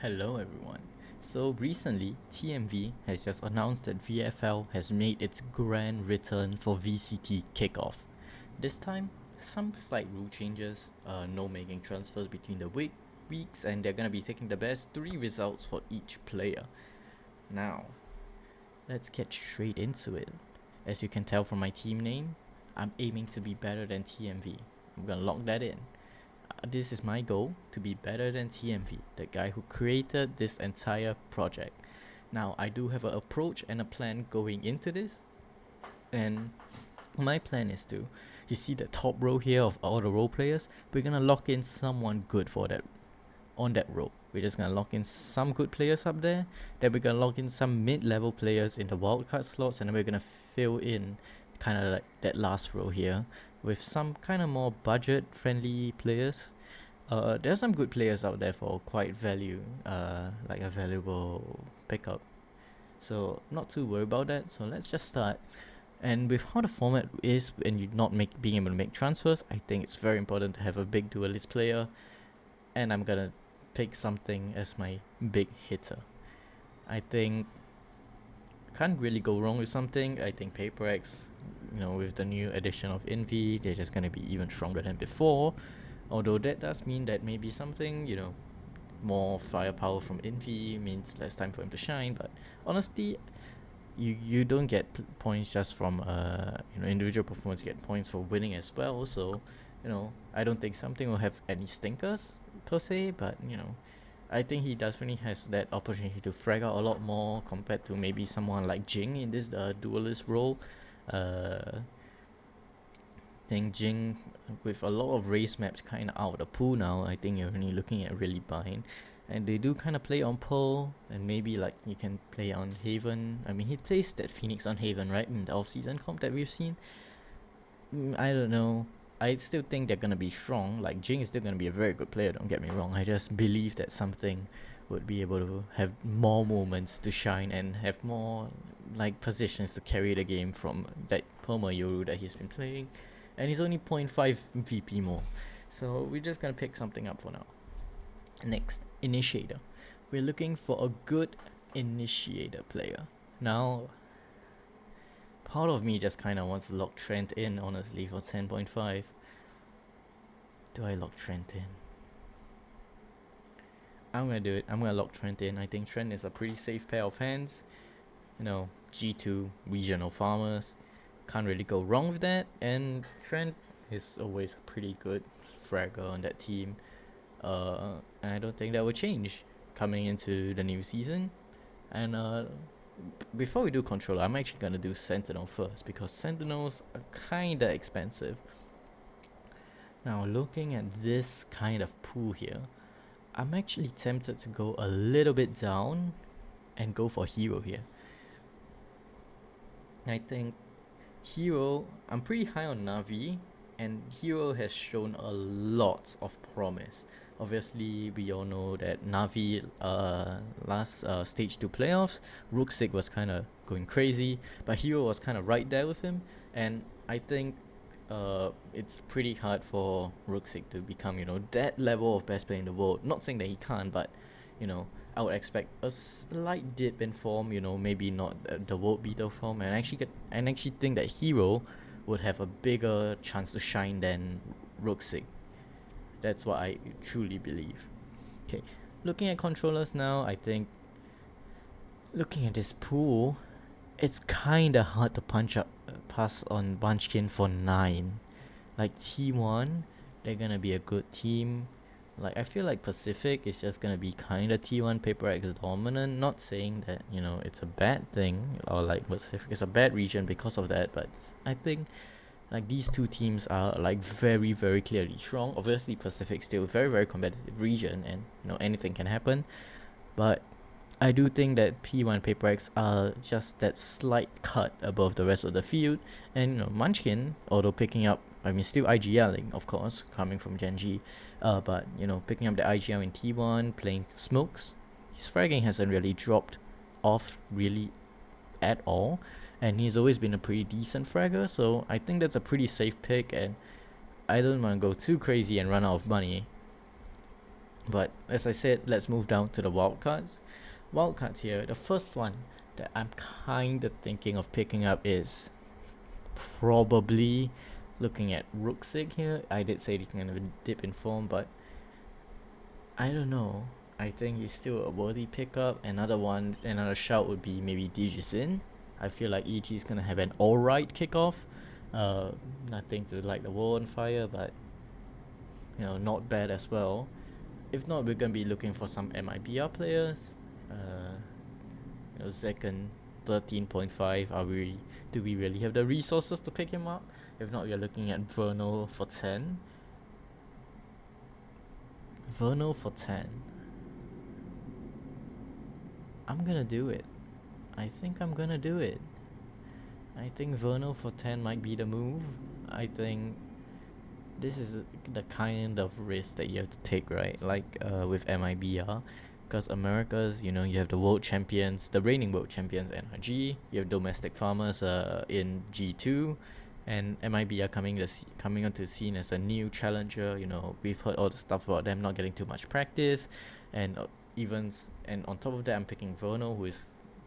Hello everyone. So recently, TMV has just announced that VFL has made its grand return for VCT Kickoff. This time, some slight rule changes, no making transfers between the weeks, and they're gonna be taking the best 3 results for each player. Now, let's get straight into it. As you can tell from my team name, I'm aiming to be better than TMV. I'm gonna lock that in. This is my goal, to be better than TMV, the guy who created this entire project. Now, I do have an approach and a plan going into this, and my plan is to, you see the top row here of all the role players, we're gonna lock in someone good for that, on that row. We're just gonna lock in some good players up there, then we're gonna lock in some mid-level players in the wildcard slots, and then we're gonna fill in kind of like that last row here with some kind of more budget-friendly players. There's some good players out there for quite value, like a valuable pickup. So not too worried about that. So let's just start. And with how the format is, and you not being able to make transfers, I think it's very important to have a big duelist player. And I'm gonna pick something as my big hitter. I think can't really go wrong with something. I think Paper X, with the new addition of Envy, they're just gonna be even stronger than before. Although that does mean that maybe something, more firepower from Envy means less time for him to shine. But honestly, you don't get points just from individual performance. You get points for winning as well. So, I don't think something will have any stinkers per se. But I think he definitely has that opportunity to frag out a lot more compared to maybe someone like Jing in this duelist role. Think Jing, with a lot of race maps kind of out of the pool now, I think you're only looking at really bind. And they do kind of play on Pearl, and maybe like you can play on Haven. I mean, he plays that Phoenix on Haven, right, in the off-season comp that we've seen. I don't know. I still think they're gonna be strong. Like Jing is still gonna be a very good player. Don't get me wrong. I just believe that something would be able to have more moments to shine and have more like positions to carry the game from that Perma Yoru that he's been playing. And he's only 0.5 VP more. So we're just gonna pick something up for now. Next, Initiator. We're looking for a good Initiator player. Now, part of me just kind of wants to lock Trent in, honestly, for 10.5. Do I lock Trent in? I'm gonna do it. I'm gonna lock Trent in. I think Trent is a pretty safe pair of hands. G2 regional farmers. Can't really go wrong with that. And Trent is always a pretty good fragger on that team. And I don't think that will change coming into the new season. And before we do controller, I'm actually gonna do Sentinel first because Sentinels are kinda expensive. Now looking at this kind of pool here, I'm actually tempted to go a little bit down and go for Hero here. I think Hero, I'm pretty high on Navi, and Hero has shown a lot of promise. Obviously, we all know that Navi, last stage 2 playoffs, Rooksig was kind of going crazy, but Hero was kind of right there with him, and I think it's pretty hard for Rooksig to become, that level of best player in the world. Not saying that he can't, but, I would expect a slight dip in form, maybe not the world beater form, and actually think that Hero would have a bigger chance to shine than Rooksig. That's what I truly believe. Okay, looking at controllers now, I think looking at this pool, it's kinda hard to pass on Munchkin for 9. Like T1, they're gonna be a good team. Like I feel like Pacific is just gonna be kinda T1 Paper X dominant. Not saying that it's a bad thing or like Pacific is a bad region because of that, but I think like these two teams are like very very clearly strong. Obviously Pacific still a very very competitive region, and anything can happen. But I do think that P1 Paper X are just that slight cut above the rest of the field, and Munchkin, although picking up, still IGLing, of course, coming from Gen G, but picking up the IGL in T1, playing smokes, his fragging hasn't really dropped off really at all, and he's always been a pretty decent fragger, so I think that's a pretty safe pick, and I don't want to go too crazy and run out of money. But as I said, let's move down to the wildcards. Wildcards here, the first one that I'm kind of thinking of picking up is probably looking at Rooksig here. I did say he's going to dip in form, but I don't know. I think he's still a worthy pickup. Another shout would be maybe Digisin. I feel like EG is going to have an alright kickoff. Nothing to light the world on fire, but not bad as well. If not, we're going to be looking for some MIBR players. Second 13.5. Do we really have the resources to pick him up? If not, we're looking at Vernal for 10. Vernal for 10. I'm gonna do it. I think I'm gonna do it. I think Vernal for 10 might be the move. I think this is the kind of risk that you have to take, right? Like with MIBR. Because Americas, you have the world champions, the reigning world champions NRG. You have domestic farmers in G2. And MIBR coming onto the scene as a new challenger. We've heard all the stuff about them not getting too much practice. And on top of that, I'm picking Vernal, who is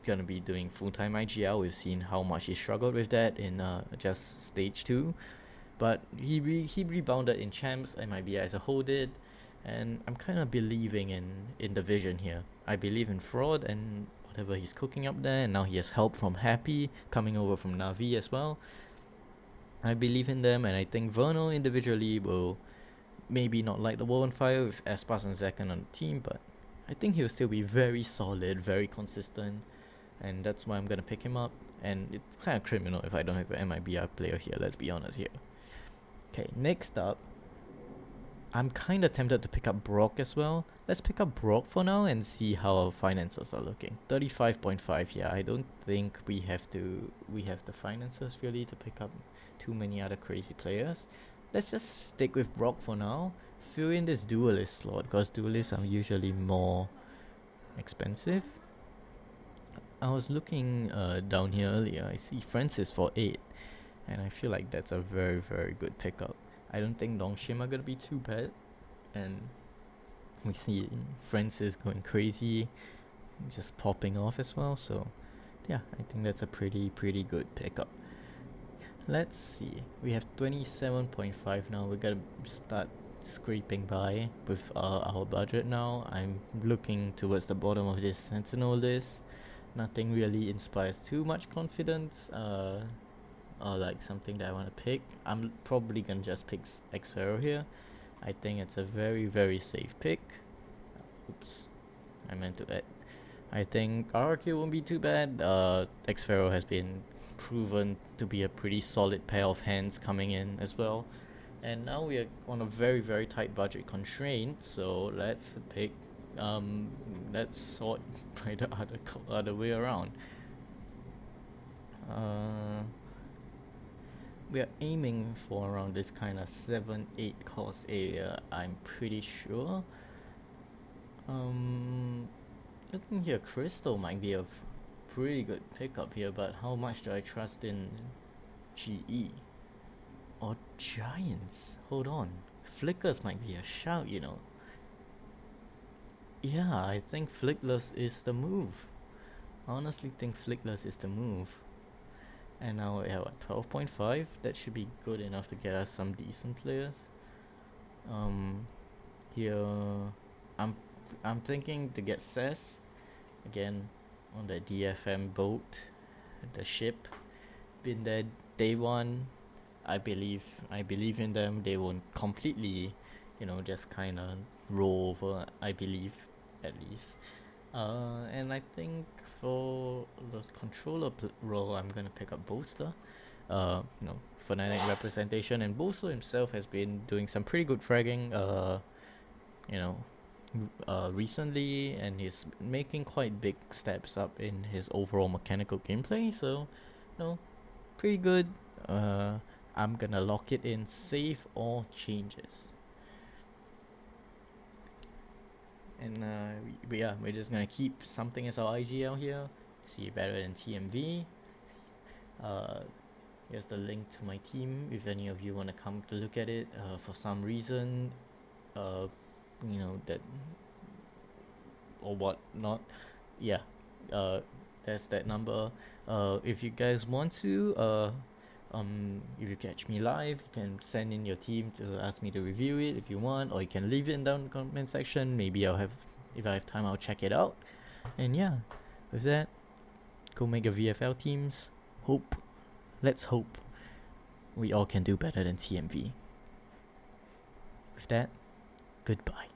going to be doing full-time IGL. We've seen how much he struggled with that in just stage 2. But he rebounded in champs, MIBR as a whole did. And I'm kind of believing in the vision here. I believe in Fraud and whatever he's cooking up there. And now he has help from Happy coming over from Navi as well. I believe in them, and I think Vernal individually will maybe not light the world on fire with Espas and Zekan on the team, but I think he'll still be very solid, very consistent, and that's why I'm going to pick him up. And it's kind of criminal if I don't have an MIBR player here, let's be honest here. Okay, next up, I'm kind of tempted to pick up Brock as well. Let's pick up Brock for now and see how our finances are looking. 35.5, yeah, I don't think we have the finances really to pick up too many other crazy players. Let's just stick with Brock for now. Fill in this duelist slot because duelists are usually more expensive. I was looking down here earlier. I see Francis for 8, and I feel like that's a very, very good pickup. I don't think Longshim are gonna be too bad, and we see Francis going crazy, just popping off as well. So yeah, I think that's a pretty good pickup. Let's see. We have 27.5 now. We're gonna start scraping by with our budget now. I'm looking towards the bottom of this Sentinel list. Nothing really inspires too much confidence. Or like something that I want to pick. I'm probably gonna just pick Xero here. I think it's a very, very safe pick. Oops, I meant to add. I think RRQ won't be too bad. Xero has been proven to be a pretty solid pair of hands coming in as well. And now we are on a very, very tight budget constraint. So let's pick. Let's sort by the other way around. We are aiming for around this kind of 7-8 cost area, I'm pretty sure. Looking here, Crystal might be a pretty good pickup here, but how much do I trust in GE? Or Giants? Hold on. Flickers might be a shout, Yeah, I think Flickless is the move. I honestly think Flickless is the move. And now we have 12.5. That should be good enough to get us some decent players. Here, I'm thinking to get Cess again on the DFM boat, the ship. Been there day one. I believe in them. They won't completely, just kind of roll over. I believe, at least. And I think for the controller role, I'm gonna pick up Bolster. Fnatic representation, and Bolster himself has been doing some pretty good fragging. Recently, and he's making quite big steps up in his overall mechanical gameplay. So, pretty good. I'm gonna lock it in, save all changes. And we're just gonna keep something as our IGL here. See better than TMV. Here's the link to my team if any of you want to come to look at it. For some reason, that or what not. Yeah, uh, that's that number. If you guys want to, if you catch me live, you can send in your team to ask me to review it if you want, or you can leave it down in the comment section. Maybe if I have time, I'll check it out. And yeah, with that, go make your VFL teams. Let's hope we all can do better than TMV. With that, goodbye.